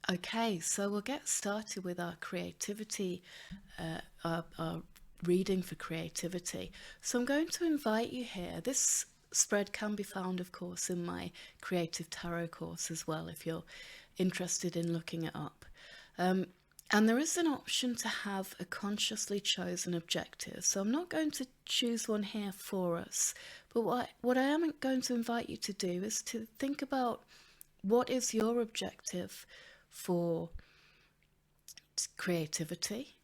Okay, so we'll get started with our creativity, our reading for creativity. So I'm going to invite you here. This spread can be found, of course, in my Creative Tarot course as well, if you're interested in looking it up. And there is an option to have a consciously chosen objective. So I'm not going to choose one here for us, but what I am going to invite you to do is to think about what is your objective for creativity.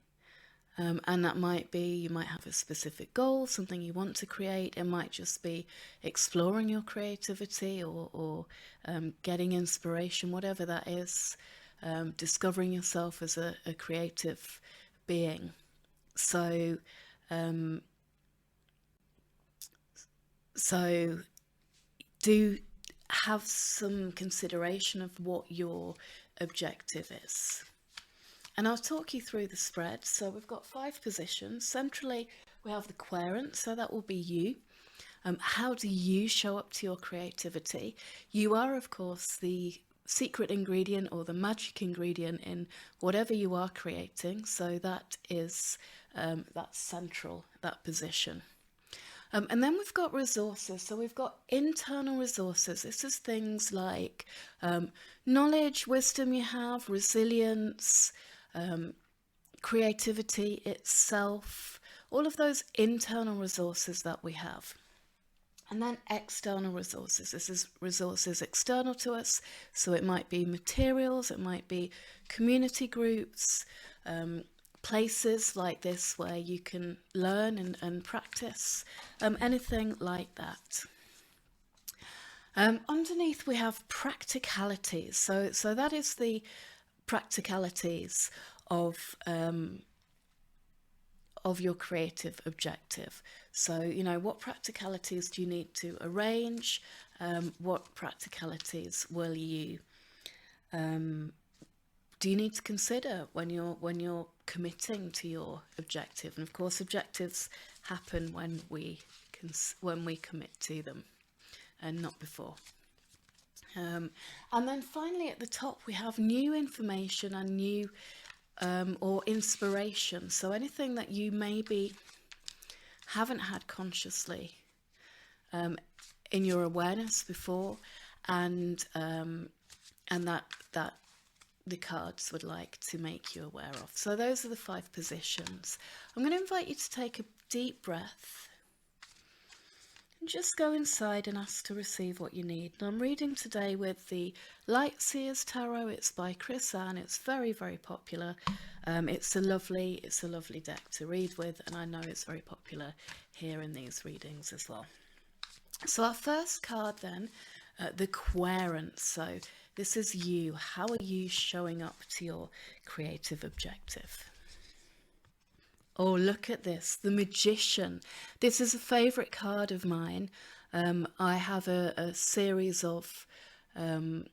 And that might be, you might have a specific goal, something you want to create. It might just be exploring your creativity or getting inspiration, whatever that is, discovering yourself as a creative being. So, um, so do have some consideration of what your objective is. And I'll talk you through the spread. So we've got 5 positions. Centrally, we have the querent, so that will be you. How do you show up to your creativity? You are, of course, the secret ingredient or the magic ingredient in whatever you are creating. So that is that's central, that position. And then we've got resources. So we've got internal resources. This is things like knowledge, wisdom you have, resilience, creativity itself, all of those internal resources that we have. And then external resources. This is resources external to us. So it might be materials, it might be community groups, places like this where you can learn and practice, anything like that. Underneath we have practicalities. So that is the practicalities of your creative objective. So, you know, what practicalities do you need to arrange? What practicalities will you do you need to consider when you're committing to your objective? And of course, objectives happen when we commit to them, and not before. And then finally, at the top, we have new information and new or inspiration. So anything that you maybe haven't had consciously in your awareness before, and that the cards would like to make you aware of. So those are the 5 positions. I'm going to invite you to take a deep breath and just go inside and ask to receive what you need. And I'm reading today with the Light Seers Tarot. It's by Chris Ann. It's very, very popular. It's a lovely deck to read with, and I know it's very popular here in these readings as well. So our first card then, the querent. So this is you. How are you showing up to your creative objective? Oh, look at this, the Magician. This is a favourite card of mine. I have a series of, a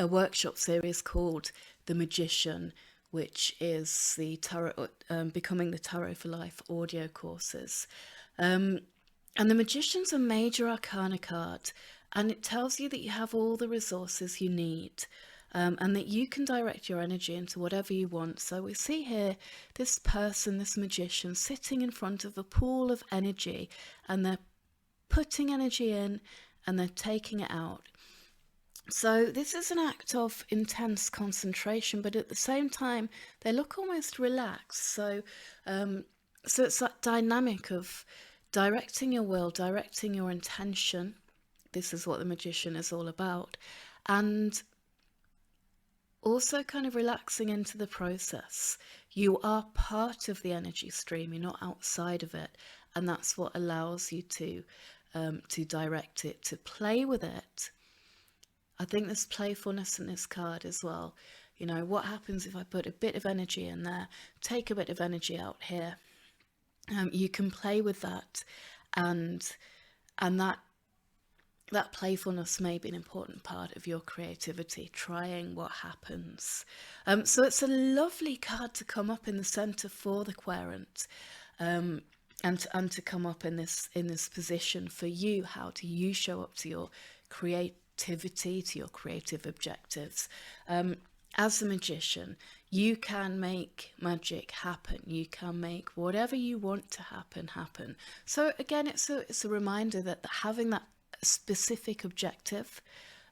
workshop series called The Magician, which is the Tarot, Becoming the Tarot for Life audio courses. And the Magician's a major arcana card, and it tells you that you have all the resources you need. And that you can direct your energy into whatever you want. So we see here this person, this magician, sitting in front of a pool of energy, and they're putting energy in and they're taking it out. So this is an act of intense concentration, but at the same time, they look almost relaxed. So it's that dynamic of directing your will, directing your intention. This is what the Magician is all about. And also kind of relaxing into the process. You are part of the energy stream, you're not outside of it, and that's what allows you to direct it, to play with it. I think there's playfulness in this card as well. You know, what happens if I put a bit of energy in there, take a bit of energy out here? You can play with that, and that playfulness may be an important part of your creativity, trying what happens. So it's a lovely card to come up in the centre for the querent, and to come up in this position for you. How do you show up to your creativity, to your creative objectives. As a magician, you can make magic happen. You can make whatever you want to happen. So again, it's a reminder that having that specific objective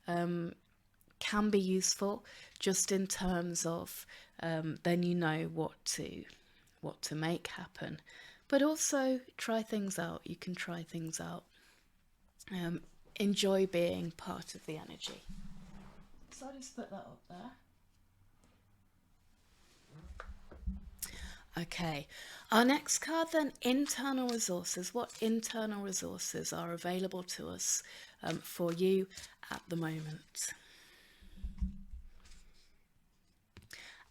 can be useful, just in terms of then you know what to make happen. But also try things out. You can try things out. Enjoy being part of the energy. So I'll just put that up there. Okay, our next card then, internal resources. What internal resources are available to us for you at the moment?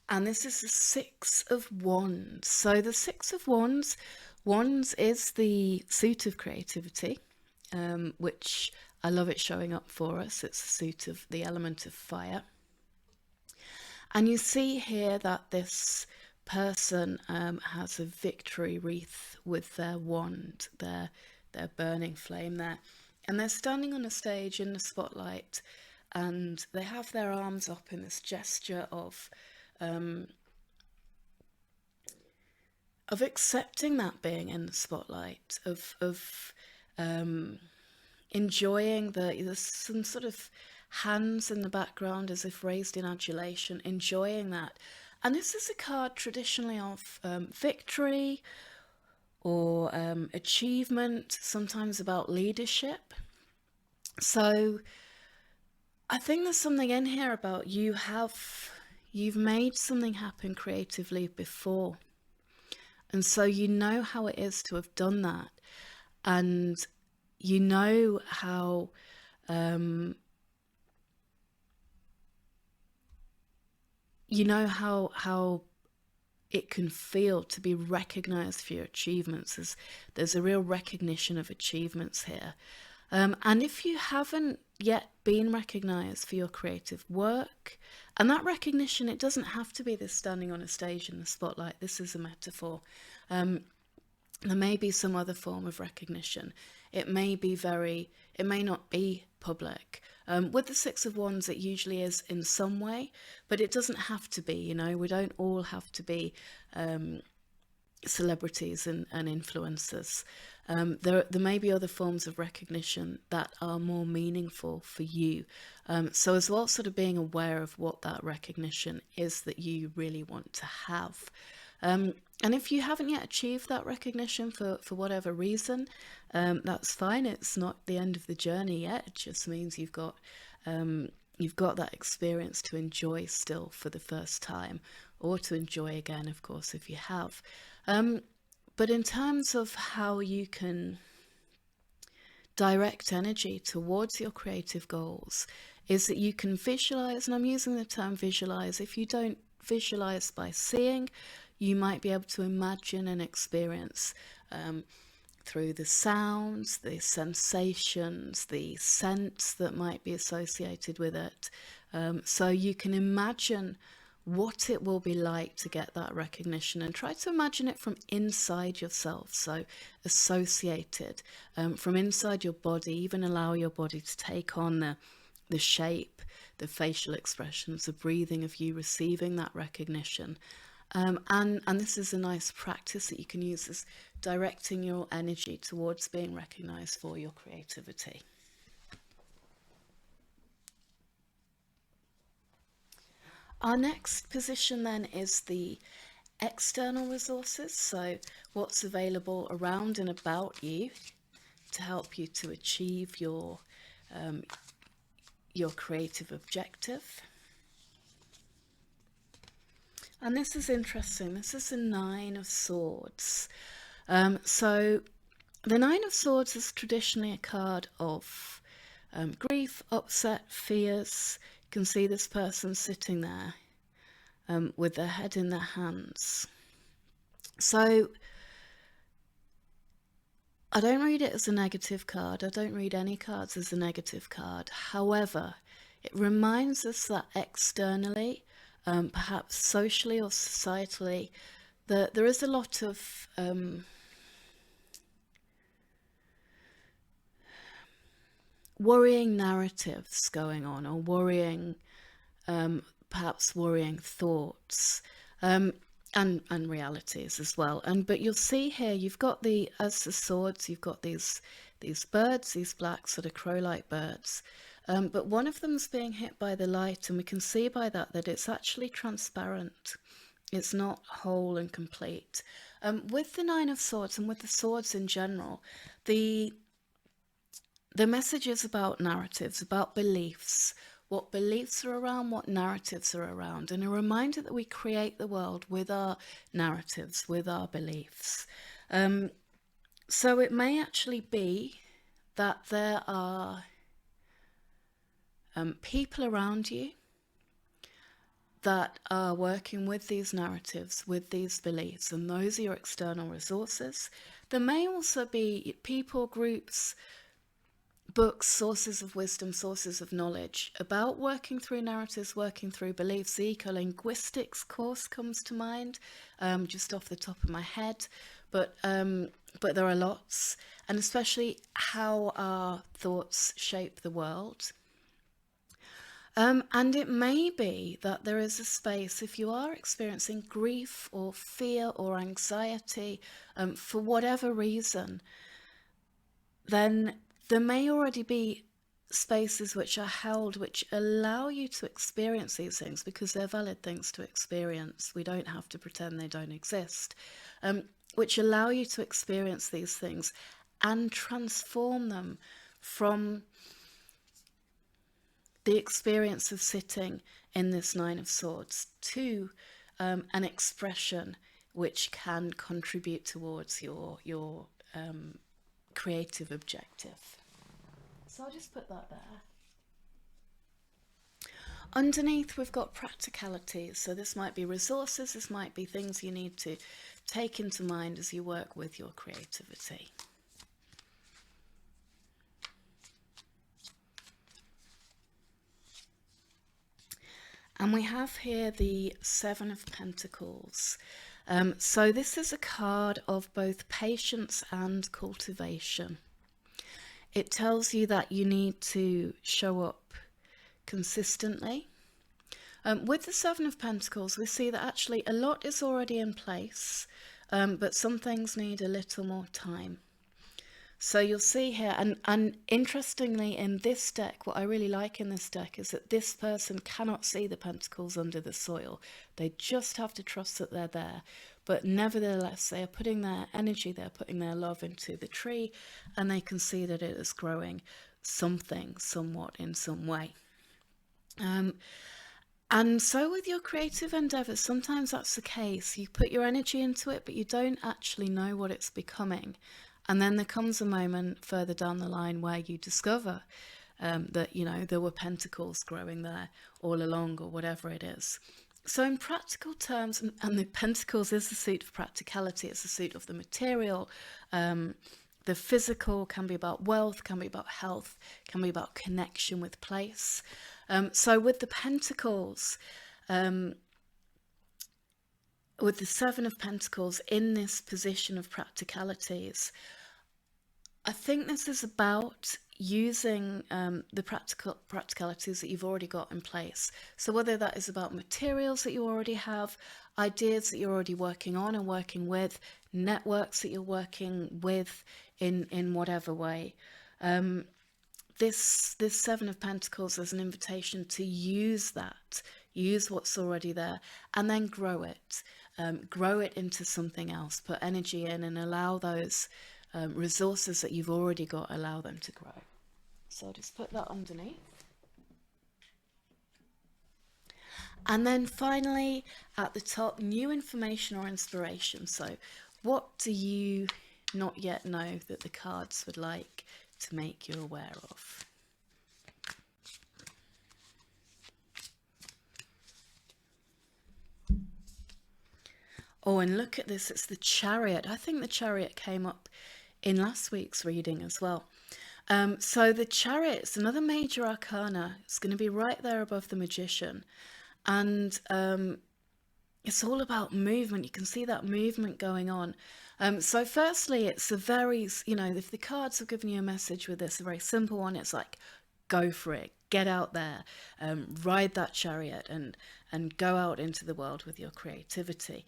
And this is the Six of Wands. So the Six of Wands is the suit of creativity, which I love it showing up for us. It's the suit of the element of fire. And you see here that this person has a victory wreath with their wand, their burning flame there. And they're standing on a stage in the spotlight, and they have their arms up in this gesture of accepting that being in the spotlight, of enjoying there's some sort of hands in the background as if raised in adulation, enjoying that. And this is a card traditionally of victory or achievement, sometimes about leadership. So I think there's something in here about you've made something happen creatively before. And so you know how it is to have done that. And you know how how it can feel to be recognized for your achievements. There's a real recognition of achievements here. And if you haven't yet been recognized for your creative work, and that recognition, it doesn't have to be this standing on a stage in the spotlight. This is a metaphor. There may be some other form of recognition. It may not be public. With the Six of Wands, it usually is in some way, but it doesn't have to be. We don't all have to be celebrities and influencers. There may be other forms of recognition that are more meaningful for you. So as well, sort of being aware of what that recognition is that you really want to have. And if you haven't yet achieved that recognition for whatever reason, that's fine. It's not the end of the journey yet. It just means you've got that experience to enjoy still for the first time, or to enjoy again, of course, if you have. But in terms of how you can direct energy towards your creative goals, is that you can visualize, and I'm using the term visualize. If you don't visualize by seeing, you might be able to imagine and experience through the sounds, the sensations, the scents that might be associated with it. So you can imagine what it will be like to get that recognition, and try to imagine it from inside yourself. So associated from inside your body, even allow your body to take on the shape, the facial expressions, the breathing of you receiving that recognition. And this is a nice practice that you can use as directing your energy towards being recognized for your creativity. Our next position then is the external resources. So what's available around and about you to help you to achieve your creative objective. And this is interesting. This is the Nine of Swords. So the Nine of Swords is traditionally a card of grief, upset, fears. You can see this person sitting there with their head in their hands. So I don't read it as a negative card. I don't read any cards as a negative card. However, it reminds us that externally, perhaps socially or societally, that there is a lot of worrying narratives going on, or perhaps worrying thoughts, and realities as well. But you'll see here, you've got as the swords, you've got these birds, these black sort of crow-like birds. But one of them's being hit by the light, and we can see by that it's actually transparent. It's not whole and complete. With the Nine of Swords, and with the swords in general, the message is about narratives, about beliefs, what beliefs are around, what narratives are around, and a reminder that we create the world with our narratives, with our beliefs. So it may actually be that there are people around you that are working with these narratives, with these beliefs, and those are your external resources. There may also be people, groups, books, sources of wisdom, sources of knowledge about working through narratives, working through beliefs. The eco-linguistics course comes to mind, just off the top of my head, but there are lots, and especially how our thoughts shape the world. And it may be that there is a space, if you are experiencing grief or fear or anxiety, for whatever reason, then there may already be spaces which are held, which allow you to experience these things, because they're valid things to experience. We don't have to pretend they don't exist, which allow you to experience these things and transform them from the experience of sitting in this Nine of Swords to an expression which can contribute towards your creative objective. So I'll just put that there. Underneath, we've got practicalities. So this might be resources, this might be things you need to take into mind as you work with your creativity. And we have here the Seven of Pentacles. So this is a card of both patience and cultivation. It tells you that you need to show up consistently. With the Seven of Pentacles, we see that actually a lot is already in place, but some things need a little more time. So you'll see here, and interestingly in this deck, what I really like in this deck is that this person cannot see the pentacles under the soil. They just have to trust that they're there. But nevertheless, they are putting their energy, they're putting their love into the tree, and they can see that it is growing something, somewhat, in some way. And so with your creative endeavours, sometimes that's the case. You put your energy into it, but you don't actually know what it's becoming. And then there comes a moment further down the line where you discover that, you know, there were pentacles growing there all along, or whatever it is. So in practical terms, and the pentacles is the suit of practicality, it's the suit of the material. The physical can be about wealth, can be about health, can be about connection with place. So with the pentacles, with the Seven of Pentacles in this position of practicalities, I think this is about using the practicalities that you've already got in place. So whether that is about materials that you already have, ideas that you're already working on and working with, networks that you're working with in whatever way. This Seven of Pentacles is an invitation to use that, use what's already there, and then grow it into something else. Put energy in and allow those resources that you've already got, allow them to grow. So I'll just put that underneath. And then finally, at the top, new information or inspiration. So what do you not yet know that the cards would like to make you aware of? Oh, and look at this, it's the Chariot. I think the Chariot came up in last week's reading as well. So the Chariot is another major arcana. It's going to be right there above the Magician. And it's all about movement. You can see that movement going on. So firstly, it's a very, if the cards have given you a message with this, a very simple one, it's like, go for it, get out there, ride that chariot, and go out into the world with your creativity.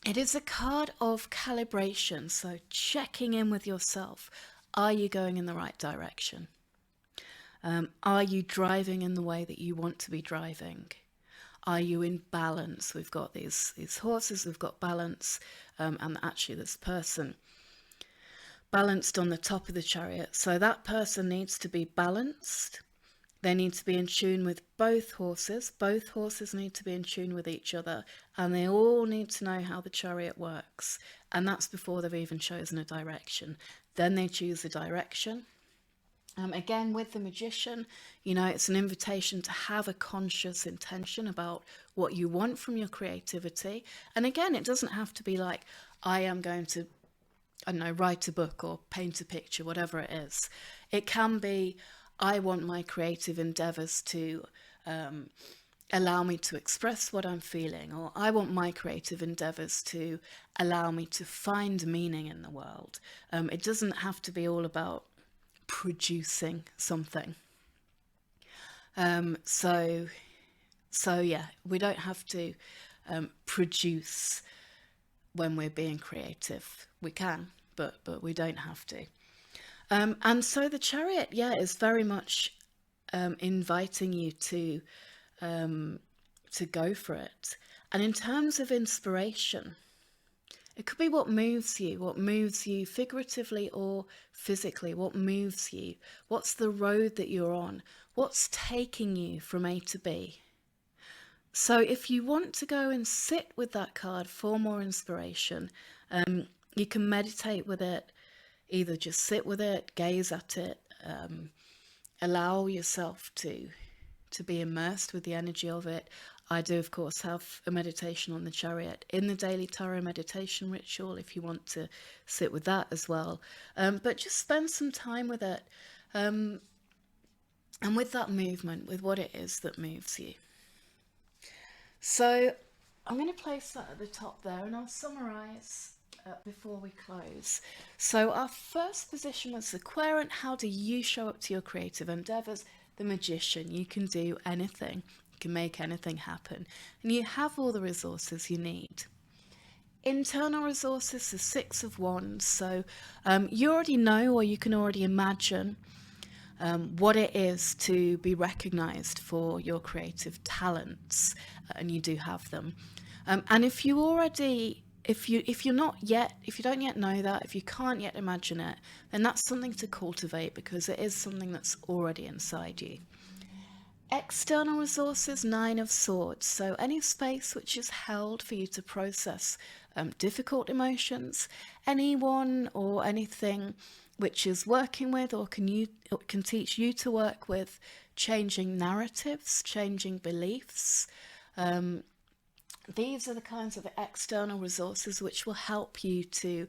It is a card of calibration, so checking in with yourself. Are you going in the right direction? Are you driving in the way that you want to be driving? Are you in balance? We've got these horses, we've got balance, and actually this person balanced on the top of the chariot. So that person needs to be balanced. They need to be in tune with both horses. Both horses need to be in tune with each other, and they all need to know how the chariot works. And that's before they've even chosen a direction. Then they choose a direction. Again, with the magician, it's an invitation to have a conscious intention about what you want from your creativity. And again, it doesn't have to be like, I am going to, I don't know, write a book or paint a picture, whatever it is. It can be, I want my creative endeavors to allow me to express what I'm feeling, or I want my creative endeavors to allow me to find meaning in the world. It doesn't have to be all about producing something. So yeah, we don't have to produce when we're being creative. We can, but we don't have to. And so the chariot, is very much inviting you to go for it. And in terms of inspiration, it could be what moves you figuratively or physically, what moves you, what's the road that you're on, what's taking you from A to B. So if you want to go and sit with that card for more inspiration, you can meditate with it, either just sit with it, gaze at it, allow yourself to be immersed with the energy of it. I do, of course, have a meditation on the chariot in the daily tarot meditation ritual if you want to sit with that as well. But just spend some time with it, and with that movement, with what it is that moves you. So I'm going to place that at the top there, and I'll summarise before we close. So our first position was the querent. How do you show up to your creative endeavours? The magician. You can do anything. You can make anything happen. And you have all the resources you need. Internal resources, the Six of Wands. So you already know, or you can already imagine what it is to be recognised for your creative talents, and you do have them. And if you already, if you don't yet know that, if you can't yet imagine it, then that's something to cultivate, because it is something that's already inside you. External resources, Nine of Swords. So any space which is held for you to process difficult emotions, anyone or anything which is working with or can teach you to work with changing narratives, changing beliefs. These are the kinds of external resources which will help you to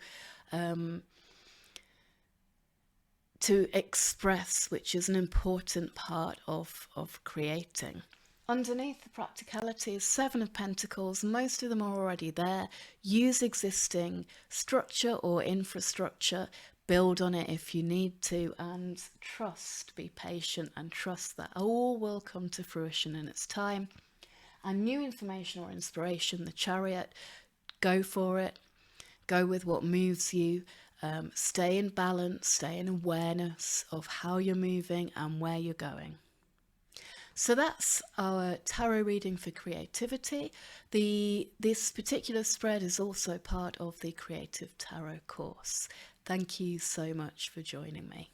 express, which is an important part of creating. Underneath the practicalities, Seven of Pentacles, most of them are already there. Use existing structure or infrastructure, build on it if you need to, and trust, be patient and trust that all will come to fruition in its time. And new information or inspiration, the Chariot, go for it, go with what moves you. Stay in balance, stay in awareness of how you're moving and where you're going. So that's our tarot reading for creativity. This particular spread is also part of the Creative Tarot course. Thank you so much for joining me.